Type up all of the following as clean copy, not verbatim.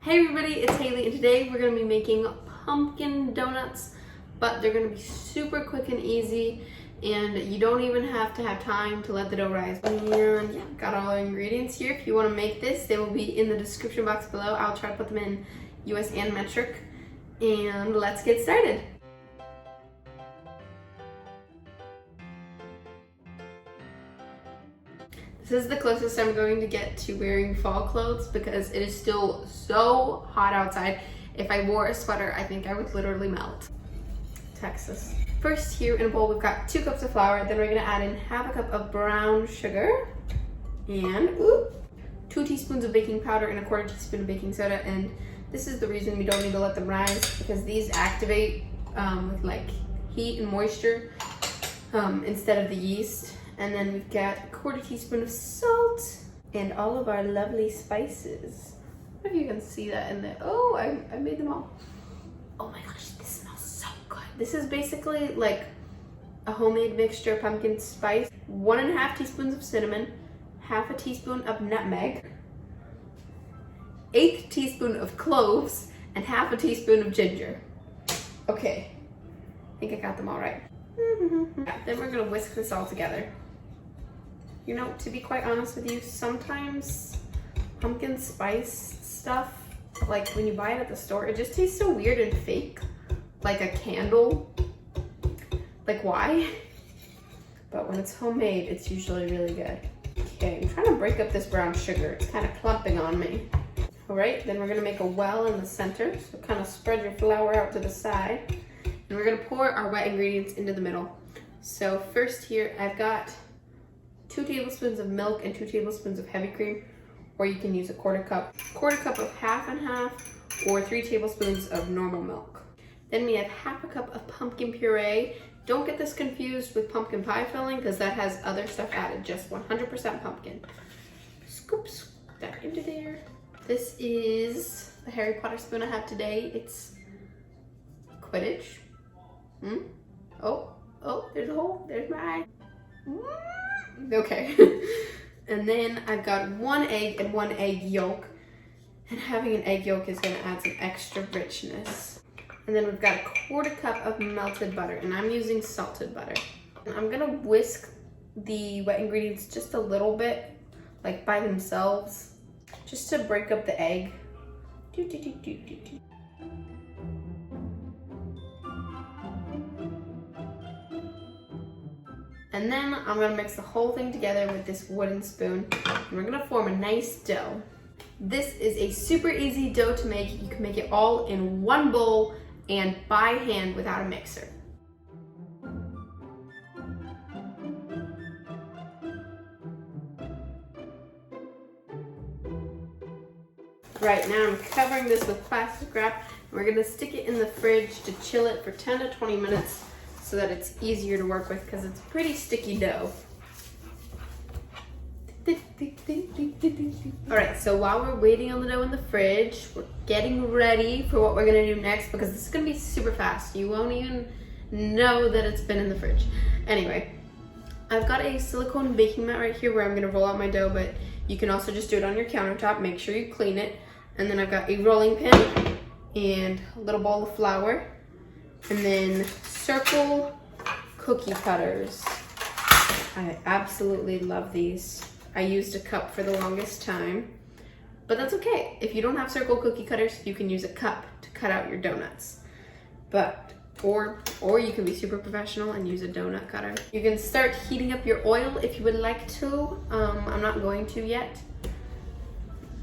Hey everybody, it's Hailey, and today we're going to be making pumpkin donuts, but they're going to be super quick and easy, and you don't even have to have time to let the dough rise. And yeah, got all our ingredients here. If you want to make this, they will be in the description box below. I'll try to put them in US and metric, and let's get started. This is the closest I'm going to get to wearing fall clothes because it is still so hot outside. If I wore a sweater, I think I would literally melt. Texas. First, here in a bowl, we've got 2 cups of flour. Then we're gonna add in half a cup of brown sugar and 2 teaspoons of baking powder and a 1/4 teaspoon of baking soda. And this is the reason we don't need to let them rise, because these activate with like heat and moisture instead of the yeast. And then we've got a 1/4 teaspoon of salt and all of our lovely spices. I don't know if you can see that in there. Oh, I made them all. Oh my gosh, this smells so good. This is basically like a homemade mixture of pumpkin spice. 1½ teaspoons of cinnamon, 1/2 teaspoon of nutmeg, 1/8 teaspoon of cloves, and 1/2 teaspoon of ginger. Okay, I think I got them all right. Then we're gonna whisk this all together. You know, to be quite honest with you, sometimes pumpkin spice stuff, like when you buy it at the store, it just tastes so weird and fake. Like a candle. Like, why? But when it's homemade, it's usually really good. Okay, I'm trying to break up this brown sugar. It's kind of clumping on me. All right, then we're gonna make a well in the center. So kind of spread your flour out to the side. And we're gonna pour our wet ingredients into the middle. So first here, I've got 2 tablespoons of milk and 2 tablespoons of heavy cream, or you can use a 1/4 cup. 1/4 cup of half and half, or 3 tablespoons of normal milk. Then we have 1/2 cup of pumpkin puree. Don't get this confused with pumpkin pie filling, because that has other stuff added, just 100% pumpkin. Scoop that into there. This is the Harry Potter spoon I have today. It's Quidditch. Oh, there's a hole. There's my eye. Okay. And then I've got 1 egg and 1 egg yolk. And having an egg yolk is going to add some extra richness. And then we've got a 1/4 cup of melted butter. And I'm using salted butter. And I'm going to whisk the wet ingredients just a little bit, like by themselves, just to break up the egg. And then I'm gonna mix the whole thing together with this wooden spoon, and we're gonna form a nice dough. This is a super easy dough to make. You can make it all in one bowl and by hand without a mixer. Right, now I'm covering this with plastic wrap. We're gonna stick it in the fridge to chill it for 10 to 20 minutes so that it's easier to work with, because it's pretty sticky dough. All right, so while we're waiting on the dough in the fridge, we're getting ready for what we're gonna do next, because this is gonna be super fast. You won't even know that it's been in the fridge. Anyway, I've got a silicone baking mat right here where I'm gonna roll out my dough, but you can also just do it on your countertop. Make sure you clean it. And then I've got a rolling pin and a little ball of flour, and then circle cookie cutters. I absolutely love these. I used a cup for the longest time, but that's okay. If you don't have circle cookie cutters, you can use a cup to cut out your donuts. Or you can be super professional and use a donut cutter. You can start heating up your oil if you would like to. I'm not going to yet.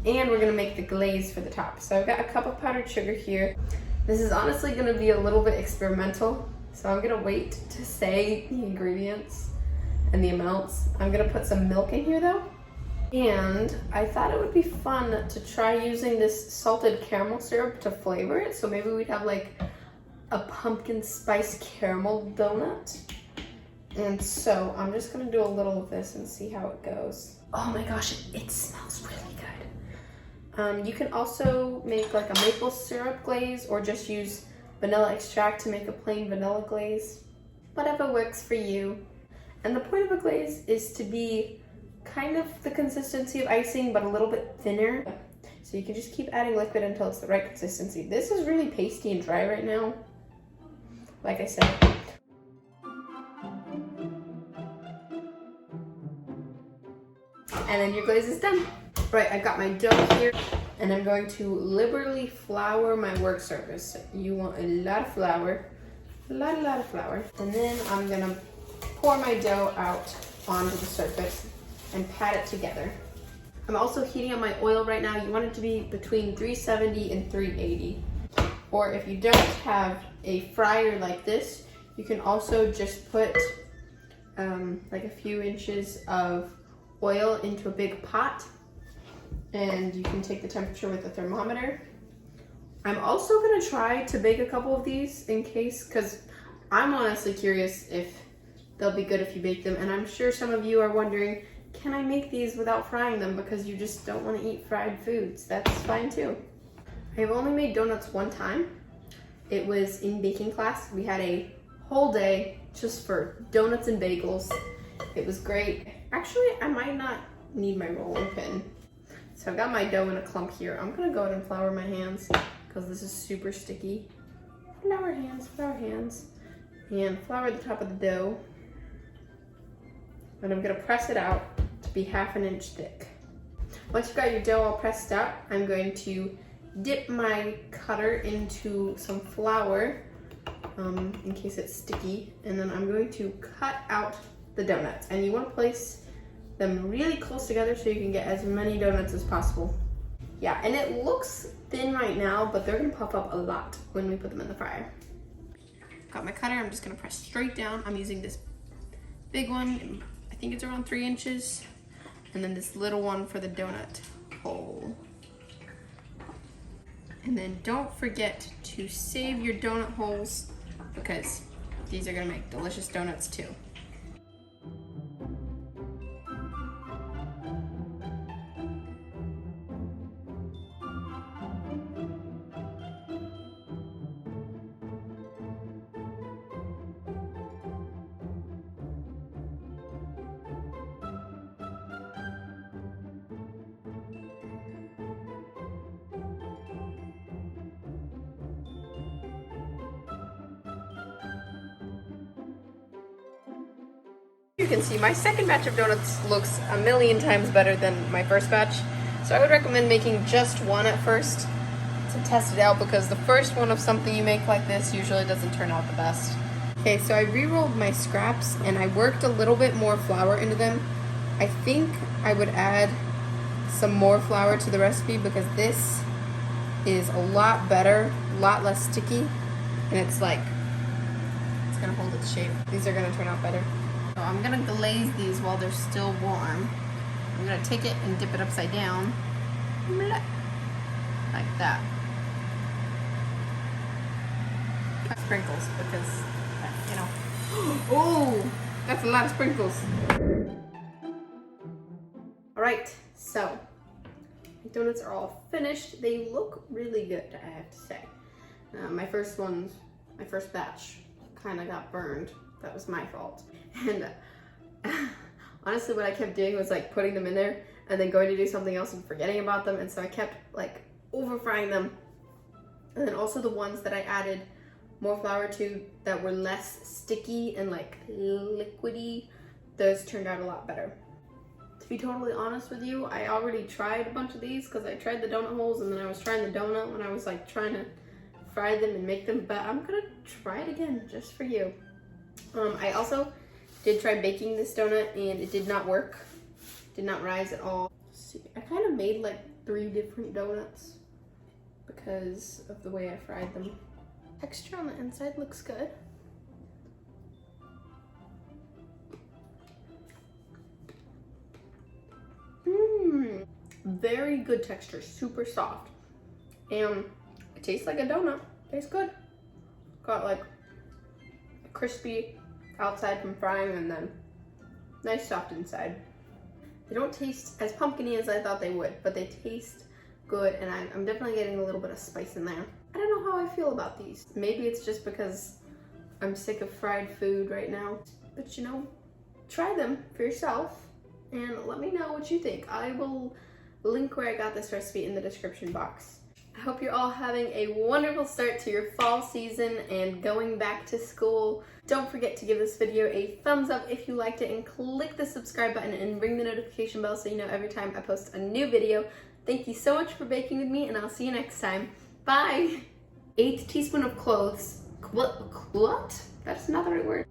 And we're gonna make the glaze for the top. So I've got a cup of powdered sugar here. This is honestly gonna be a little bit experimental, so I'm gonna wait to say the ingredients and the amounts. I'm gonna put some milk in here though. And I thought it would be fun to try using this salted caramel syrup to flavor it. So maybe we'd have like a pumpkin spice caramel donut. And so I'm just gonna do a little of this and see how it goes. Oh my gosh, it smells really good. You can also make like a maple syrup glaze, or just use vanilla extract to make a plain vanilla glaze. Whatever works for you. And the point of a glaze is to be kind of the consistency of icing, but a little bit thinner. So you can just keep adding liquid until it's the right consistency. This is really pasty and dry right now, like I said. And then your glaze is done. Right, I've got my dough here, and I'm going to liberally flour my work surface. You want a lot of flour, a lot of flour. And then I'm gonna pour my dough out onto the surface and pat it together. I'm also heating up my oil right now. You want it to be between 370 and 380. Or if you don't have a fryer like this, you can also just put like a few inches of oil into a big pot, and you can take the temperature with a thermometer. I'm also gonna try to bake a couple of these in case, because I'm honestly curious if they'll be good if you bake them, and I'm sure some of you are wondering, can I make these without frying them because you just don't want to eat fried foods? That's fine too. I've only made donuts one time. It was in baking class. We had a whole day just for donuts and bagels. It was great. Actually, I might not need my rolling pin. So I've got my dough in a clump here. I'm gonna go ahead and flour my hands because this is super sticky. Flour hands, and flour the top of the dough. And I'm gonna press it out to be 1/2 inch thick. Once you've got your dough all pressed out, I'm going to dip my cutter into some flour in case it's sticky, and then I'm going to cut out the donuts. And you want to place them really close together so you can get as many donuts as possible. Yeah, and it looks thin right now, but they're gonna puff up a lot when we put them in the fryer. Got my cutter, I'm just gonna press straight down. I'm using this big one, I think it's around 3 inches, and then this little one for the donut hole. And then don't forget to save your donut holes because these are gonna make delicious donuts too. You can see my second batch of donuts looks a million times better than my first batch. So I would recommend making just one at first to test it out, because the first one of something you make like this usually doesn't turn out the best. Okay, so I re-rolled my scraps and I worked a little bit more flour into them. I think I would add some more flour to the recipe because this is a lot better, a lot less sticky, and it's gonna hold its shape. These are gonna turn out better. So I'm gonna glaze these while they're still warm. I'm gonna take it and dip it upside down, like that. Sprinkles, because, you know. Oh, that's a lot of sprinkles. All right, so my donuts are all finished. They look really good, I have to say. My first batch kind of got burned. That was my fault. And honestly, what I kept doing was like putting them in there and then going to do something else and forgetting about them. And so I kept like over frying them. And then also the ones that I added more flour to that were less sticky and like liquidy, those turned out a lot better. To be totally honest with you, I already tried a bunch of these because I tried the donut holes and then I was trying the donut when I was like trying to fry them and make them, but I'm gonna try it again just for you. I also did try baking this donut and it did not work. Did not rise at all. See, I kind of made like 3 different donuts because of the way I fried them. Texture on the inside looks good. Very good texture, super soft. And it tastes like a donut. Tastes good. Got like a crispy outside from frying and then nice soft inside. They don't taste as pumpkin-y as I thought they would, but they taste good, and I'm definitely getting a little bit of spice in there. I don't know how I feel about these. Maybe it's just because I'm sick of fried food right now, but you know, try them for yourself and let me know what you think. I will link where I got this recipe in the description box. I hope you're all having a wonderful start to your fall season and going back to school. Don't forget to give this video a thumbs up if you liked it, and click the subscribe button and ring the notification bell so you know every time I post a new video. Thank you so much for baking with me, and I'll see you next time. Bye! 1/8 teaspoon of cloves. What? That's not the right word.